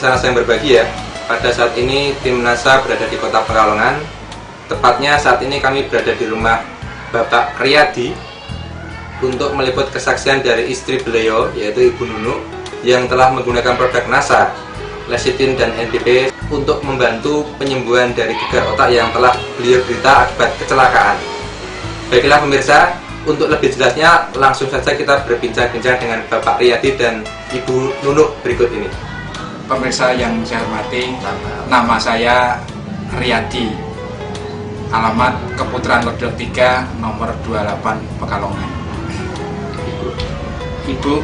sana yang berbahagia. Pada saat ini tim NASA berada di Kota Pekalongan. Tepatnya saat ini kami berada di rumah Bapak Riyadi untuk meliput kesaksian dari istri beliau, yaitu Ibu Nunuk, yang telah menggunakan produk NASA, lecithin dan NPP untuk membantu penyembuhan dari gegar otak yang telah beliau derita akibat kecelakaan. Baiklah pemirsa, untuk lebih jelasnya langsung saja kita berbincang-bincang dengan Bapak Riyadi dan Ibu Nunuk berikut ini. Pemirsa yang saya hormati, nama saya Riyadi, alamat Keputaran Ledok 3, nomor 28 Pekalongan. Ibu,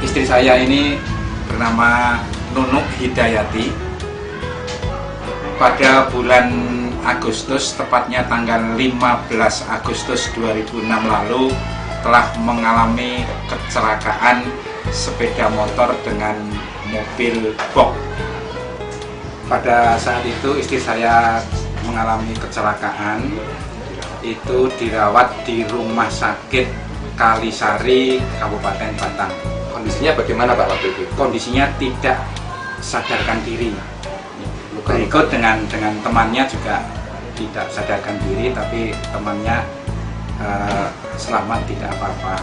istri saya ini bernama Nunuk Hidayati. Pada bulan Agustus, tepatnya tanggal 15 Agustus 2006 lalu, telah mengalami kecelakaan sepeda motor dengan mobil box. Pada saat itu istri saya mengalami kecelakaan, itu dirawat di Rumah Sakit Kalisari, Kabupaten Batang. Kondisinya bagaimana Pak waktu itu? Kondisinya tidak sadarkan diri. Berikut dengan temannya juga tidak sadarkan diri, tapi temannya selamat, tidak apa-apa.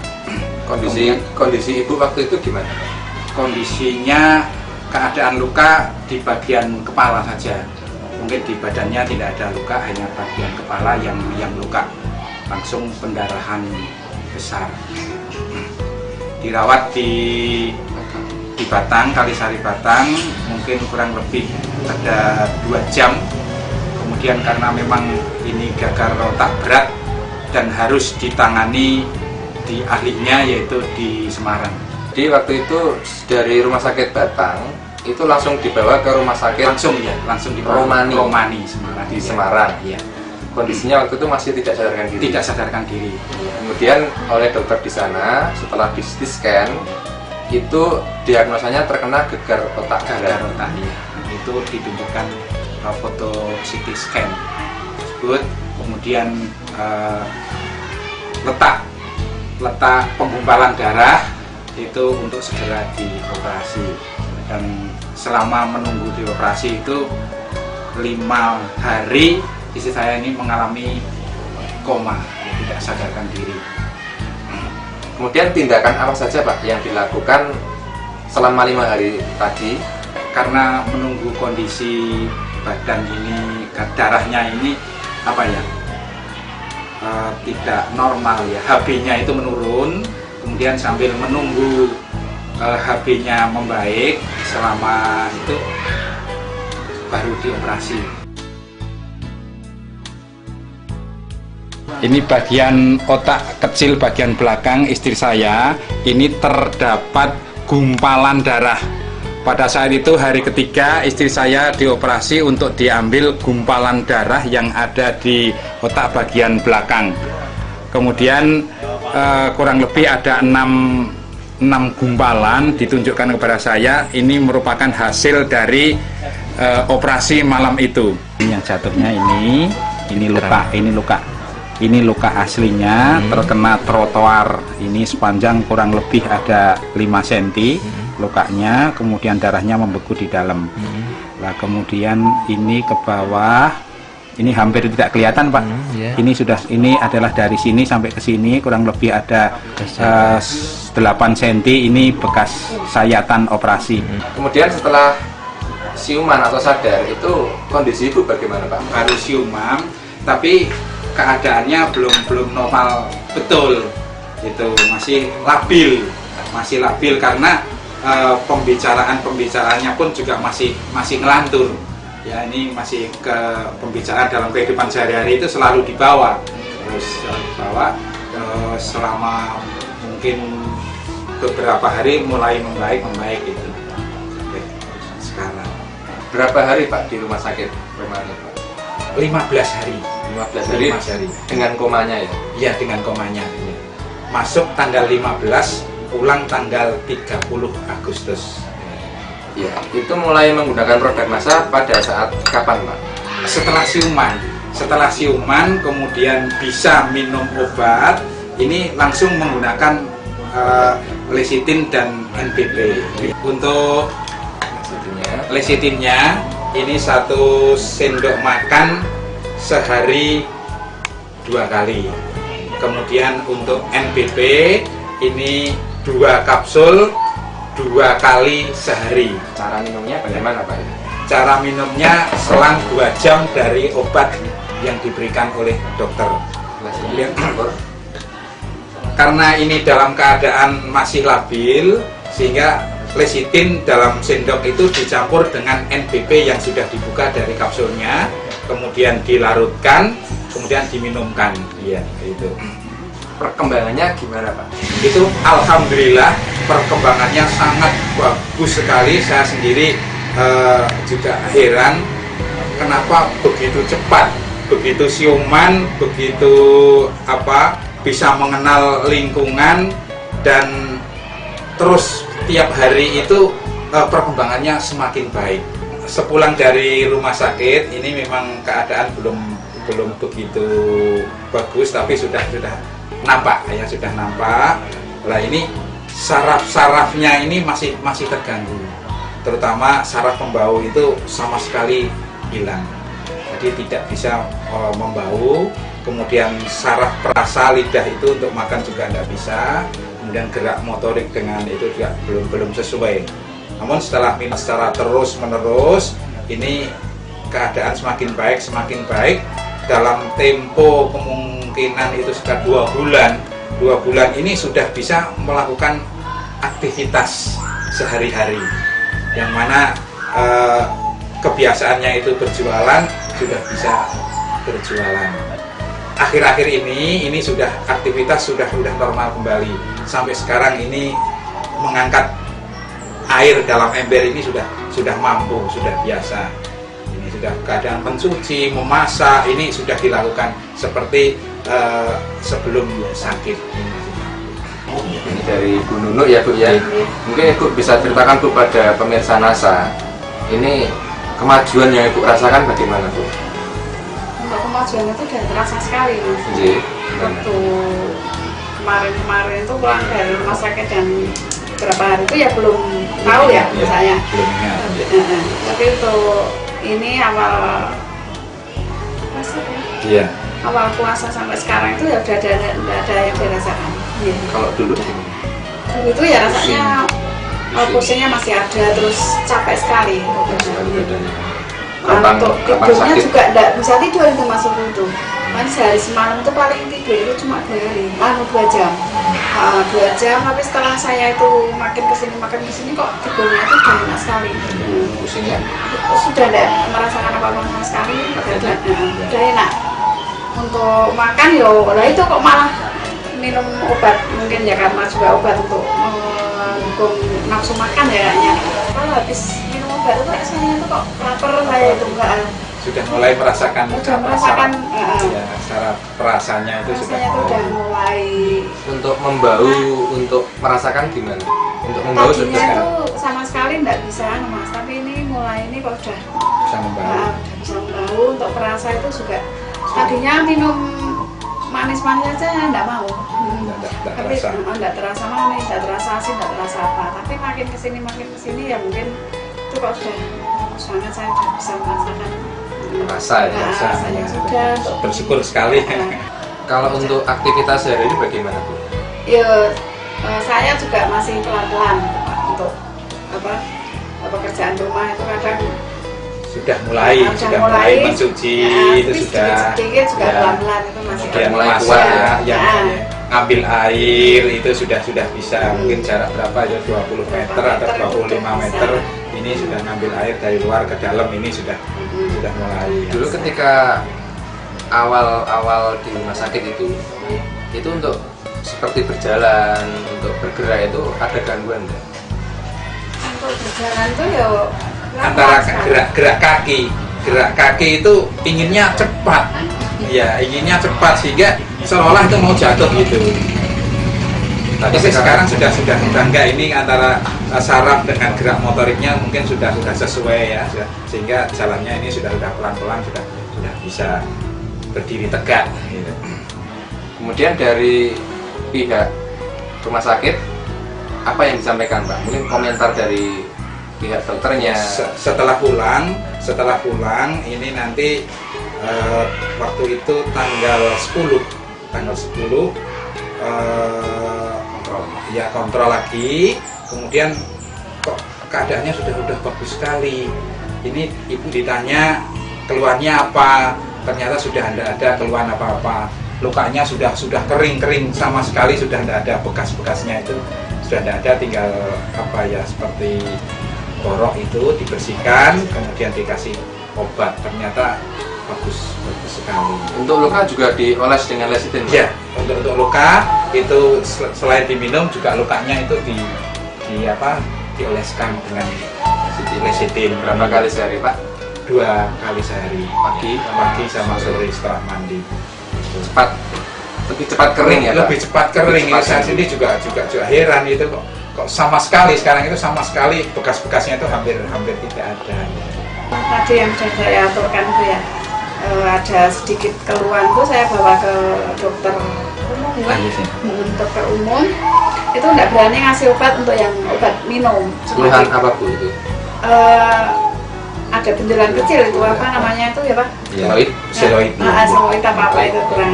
Kondisi ibu waktu itu gimana? Kondisinya keadaan luka di bagian kepala saja. Mungkin di badannya tidak ada luka, hanya bagian kepala yang luka, langsung pendarahan besar. Dirawat di Batang, Kalisari Batang, mungkin kurang lebih ada 2 jam. Kemudian karena memang ini gagal otak berat dan harus ditangani di ahlinya, yaitu di Semarang. Jadi waktu itu dari Rumah Sakit Batang itu langsung dibawa ke rumah sakit langsung dibawa Romani Semarang, di Semarang. Iya. Kondisinya waktu itu masih tidak sadarkan diri. Tidak sadarkan diri. Kemudian oleh dokter di sana setelah di CT scan itu diagnosanya terkena gegar otak berat. Ya. Itu ditunjukkan foto CT scan tersebut, kemudian letak penggumpalan darah itu untuk segera dioperasi, dan selama menunggu dioperasi itu 5 hari istri saya ini mengalami koma, tidak sadarkan diri. Kemudian tindakan apa saja Pak yang dilakukan selama 5 hari tadi? Karena menunggu kondisi badan ini, darahnya ini tidak normal ya, HB-nya itu menurun. Kemudian sambil menunggu HB-nya membaik, selama itu baru dioperasi. Ini bagian otak kecil bagian belakang istri saya, ini terdapat gumpalan darah. Pada saat itu hari ketiga istri saya dioperasi untuk diambil gumpalan darah yang ada di otak bagian belakang. Kemudian kurang lebih ada 6 gumpalan ditunjukkan kepada saya. Ini merupakan hasil dari operasi malam itu. Yang jatuhnya ini luka aslinya terkena trotoar. Ini sepanjang kurang lebih ada 5 cm lukanya, kemudian darahnya membeku di dalam. Nah, kemudian ini ke bawah, ini hampir tidak kelihatan Pak. Ini adalah dari sini sampai ke sini kurang lebih ada 8 cm. Ini bekas sayatan operasi. Kemudian setelah siuman atau sadar itu kondisi ibu bagaimana Pak? Baru siuman, tapi keadaannya belum normal betul, itu masih labil karena pembicaraannya pun juga masih ngelantur ya. Ini masih ke pembicaraan dalam kehidupan sehari-hari itu selalu dibawa selama mungkin beberapa hari mulai membaik itu sampai sekarang. Berapa hari Pak di rumah sakit Romani Pak? 15 hari. 15 hari dengan komanya ya? Iya, dengan komanya. Masuk tanggal 15, pulang tanggal 30 Agustus. Ya, itu mulai menggunakan produk NASA pada saat kapan Pak? Setelah siuman, kemudian bisa minum obat, ini langsung menggunakan lecithin dan NPP. Untuk Lecitinnya ini 1 sendok makan sehari 2 kali. Kemudian untuk NPP ini 2 kapsul 2 kali sehari. Cara minumnya bagaimana Pak? Cara minumnya selang 2 jam dari obat yang diberikan oleh dokter. Kemudian, karena ini dalam keadaan masih labil, sehingga lecitin dalam sendok itu dicampur dengan NPP yang sudah dibuka dari kapsulnya, kemudian dilarutkan, kemudian diminumkan. Iya, itu. Perkembangannya gimana Pak? Itu alhamdulillah perkembangannya sangat bagus sekali. Saya sendiri juga heran kenapa begitu cepat, begitu siuman, begitu bisa mengenal lingkungan, dan terus tiap hari itu perkembangannya semakin baik. Sepulang dari rumah sakit ini memang keadaan belum begitu bagus, tapi sudah nampak ya, sudah nampak. Lah ini saraf-sarafnya ini masih terganggu, terutama saraf pembau itu sama sekali hilang, jadi tidak bisa membau. Kemudian saraf perasa lidah itu untuk makan juga tidak bisa. Kemudian gerak motorik dengan itu juga belum sesuai. Namun setelah minum secara terus menerus, ini keadaan semakin baik. Dalam tempo kemungkinan itu sekitar 2 bulan. 2 bulan ini sudah bisa melakukan aktivitas sehari-hari, yang mana kebiasaannya itu berjualan sudah bisa berjualan. Akhir-akhir ini sudah aktivitas sudah normal kembali. Sampai sekarang ini mengangkat air dalam ember ini sudah mampu, sudah biasa. Ini sudah keadaan mencuci, memasak ini sudah dilakukan seperti sebelum sakit. Ini dari Bu Nunu ya Bu ya. Mungkin Ibu bisa ceritakan Bu pada pemirsa NASA, ini kemajuan yang Ibu rasakan bagaimana Bu? Untuk kemajuan itu udah terasa sekali Mas. Waktu kemarin itu pulang dari rumah sakit dan beberapa hari itu ya belum tahu ya saya. Belum ingat. Tapi untuk ini awal Iya. awal puasa sampai sekarang itu ya udah ada yang dirasakan. Ya. Kalau dulu Itu ya rasanya pusingnya masih ada, terus capek sekali. Untuk tidurnya juga enggak bisa tidur itu masuk itu. Kan sehari semalam itu paling tidur itu cuma 2 jam. 2 jam, tapi setelah saya itu makin kesini kok tidurnya itu udah enak sekali. pusingnya Sudah tidak merasakan apa-apa sama sekali, udah enak. Untuk makan lah itu kok malah minum obat, mungkin ya karena juga obat untuk menghukum nafsu makan ya kayaknya. Kalau habis minum obat itu rasanya itu kok lapar saya itu enggak. Sudah mulai merasakan ya, secara perasanya itu rasanya itu udah mulai. untuk membau, untuk merasakan gimana? Untuk membau Tadinya sudah itu sama sekali enggak bisa Mas, tapi ini mulai ini kok udah bisa membau. bisa membau. Untuk perasa itu juga tadinya minum manis-manis aja enggak mau. Tapi enggak terasa manis, enggak terasa asin, enggak terasa apa. Tapi makin kesini ya mungkin itu kok sudah sangat saya udah bisa merasakan. merasa ya. Rasanya sudah. Bersyukur sekali. Kalau untuk aktivitas sehari ini bagaimana Bu? Ya, saya juga masih pelan-pelan Pak, untuk pekerjaan rumah itu kadang sudah mulai mencuci itu sudah sedikit juga ya. pelan-pelan itu masih Kemudian mulai masak, kuat ya. yang ngambil air itu sudah bisa. Mungkin jarak berapa ya, 20 meter atau 25 meter ini sudah ngambil air dari luar ke dalam, ini sudah mulai. Dulu ketika awal di rumah sakit itu untuk seperti berjalan, untuk bergerak itu ada gangguan nggak? untuk berjalan tuh ya Antara gerak kaki itu inginnya cepat, ya inginnya cepat sehingga seolah itu mau jatuh gitu. Tapi sekarang sudah enggak, ini antara saraf dengan gerak motoriknya mungkin sudah sesuai ya, sehingga jalannya ini sudah pelan-pelan sudah bisa berdiri tegak. Gitu. Kemudian dari pihak rumah sakit apa yang disampaikan Pak? Mungkin komentar dari pihak dokternya. Setelah pulang ini nanti waktu itu tanggal 10 ya kontrol lagi, kemudian kok keadaannya sudah bagus sekali. Ini ibu ditanya keluarnya apa, ternyata sudah tidak ada keluhan apa-apa. Lukanya sudah kering sama sekali, sudah tidak ada bekas-bekasnya, itu sudah tidak ada, tinggal apa ya, seperti borok itu dibersihkan, kemudian dikasih obat, ternyata bagus sekali. Untuk luka juga dioles dengan lecithin? Ya, untuk luka itu selain diminum juga lukanya itu dioleskan dengan lecithin. Berapa kali sehari, Pak? 2 kali sehari, pagi sama sore setelah mandi. Lebih cepat kering ya, Pak? Lebih cepat kering. Saya sendiri juga heran itu kok sama sekali sekarang itu bekas-bekasnya itu hampir tidak ada. Tadi yang sudah saya aturkan itu ya, ada sedikit keluhan tuh saya bawa ke dokter umum ya, dokter umum itu nggak berani ngasih obat untuk yang obat minum. Keluhan apa Bu itu? Ada benjolan kecil itu apa namanya itu ya Pak? Seloid. Seloid apa itu kurang.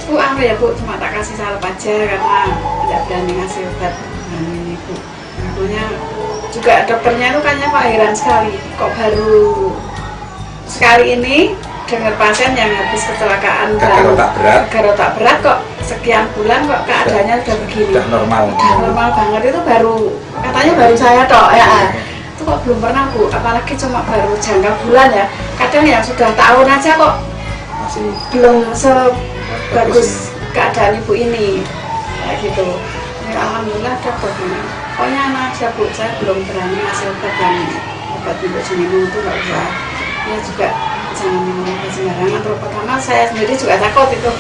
Bu ya Bu, cuma tak kasih salep aja karena tidak berani ngasih obat ini Bu. Makanya juga dokternya itu kayaknya Pak heran sekali, kok baru sekali ini dengar pasien yang habis kecelakaan gagal otak berat kok sekian bulan kok keadaannya udah begini. Udah normal banget, itu katanya baru saya tok ya. Itu kok belum pernah Bu, apalagi cuma baru jangka bulan ya. Kadang yang sudah tahun aja kok masih belum sebagus keadaan ibu ini kayak gitu. Ya, alhamdulillah dokter pokoknya anak aja Bu, saya belum berani ngasih obat untuk minum itu nggak usah. Ya juga jangan minum obat sembarangan. Terus pertama saya sendiri juga takut itu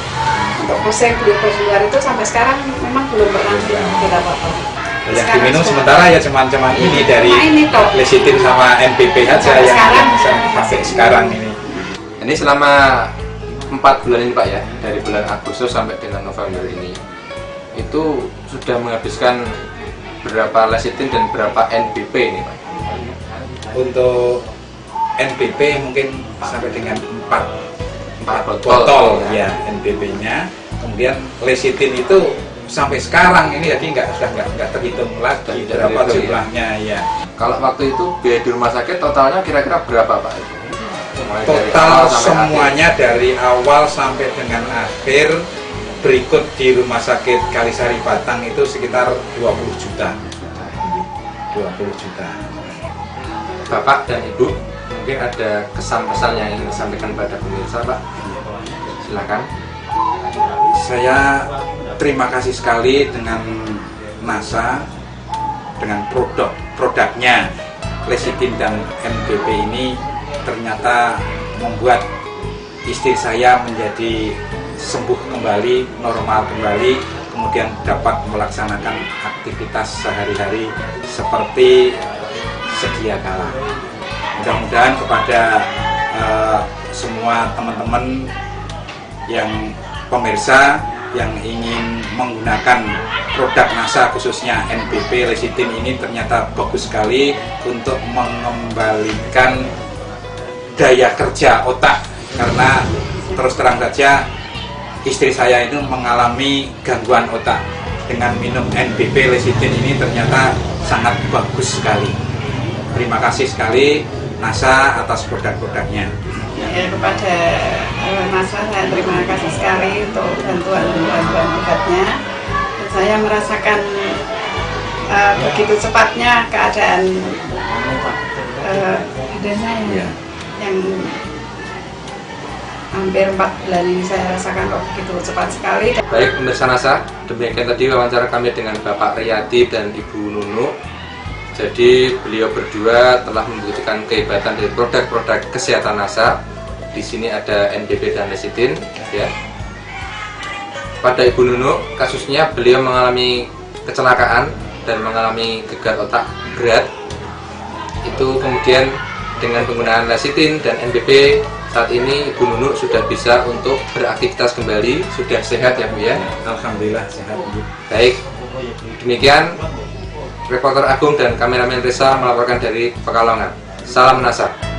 untuk pusing glukos luar itu, sampai sekarang memang belum pernah tidak apa-apa. Yang diminum sementara ya cuman ini dari lecithin sama NPP aja yang sampai sekarang ini. Ini selama 4 bulan ini Pak ya, dari bulan Agustus sampai dengan November ini, itu sudah menghabiskan berapa lecithin dan berapa NPP ini Pak? Untuk NPP mungkin sampai dengan 4 botol ya NPP-nya. Kemudian lecithin itu sampai sekarang ini jadi nggak terhitung lagi berapa jumlahnya ya. Kalau waktu itu biaya di rumah sakit totalnya kira-kira berapa Pak? Total semuanya dari awal sampai dengan akhir berikut di Rumah Sakit Kalisari Batang itu sekitar 20 juta. 20 juta. Bapak dan Ibu mungkin ada kesan-pesan yang ingin disampaikan pada pemirsa Pak? Silakan. Saya terima kasih sekali dengan NASA, dengan produknya lecithin dan NPP ini ternyata membuat istri saya menjadi sembuh kembali, normal kembali, kemudian dapat melaksanakan aktivitas sehari-hari seperti sedia kala. Mudah-mudahan kepada semua teman-teman yang pemirsa yang ingin menggunakan produk NASA khususnya NPP lecithin ini ternyata bagus sekali untuk mengembalikan daya kerja otak, karena terus terang saja istri saya itu mengalami gangguan otak. Dengan minum NPP lecithin ini ternyata sangat bagus sekali. Terima kasih sekali NASA atas produk-produknya. Ya, kepada NASA saya terima kasih sekali untuk bantuan obatnya. Saya merasakan begitu cepatnya keadaan badan saya yang hampir 4 bulan ini saya rasakan kok begitu cepat sekali. Baik pemirsa NASA, demikian tadi wawancara kami dengan Bapak Riyadi dan Ibu Nunu. Jadi beliau berdua telah membuktikan kehebatan dari produk-produk kesehatan NASA. Di sini ada NPP dan lecithin ya. Pada Ibu Nunu, kasusnya beliau mengalami kecelakaan dan mengalami gagal otak berat. Itu kemudian dengan penggunaan lecithin dan NPP, saat ini Ibu Nunu sudah bisa untuk beraktivitas kembali, sudah sehat ya Bu ya? Alhamdulillah sehat Bu. Baik, demikian Reporter Agung dan kameramen Reza melaporkan dari Pekalongan. Salam NASA.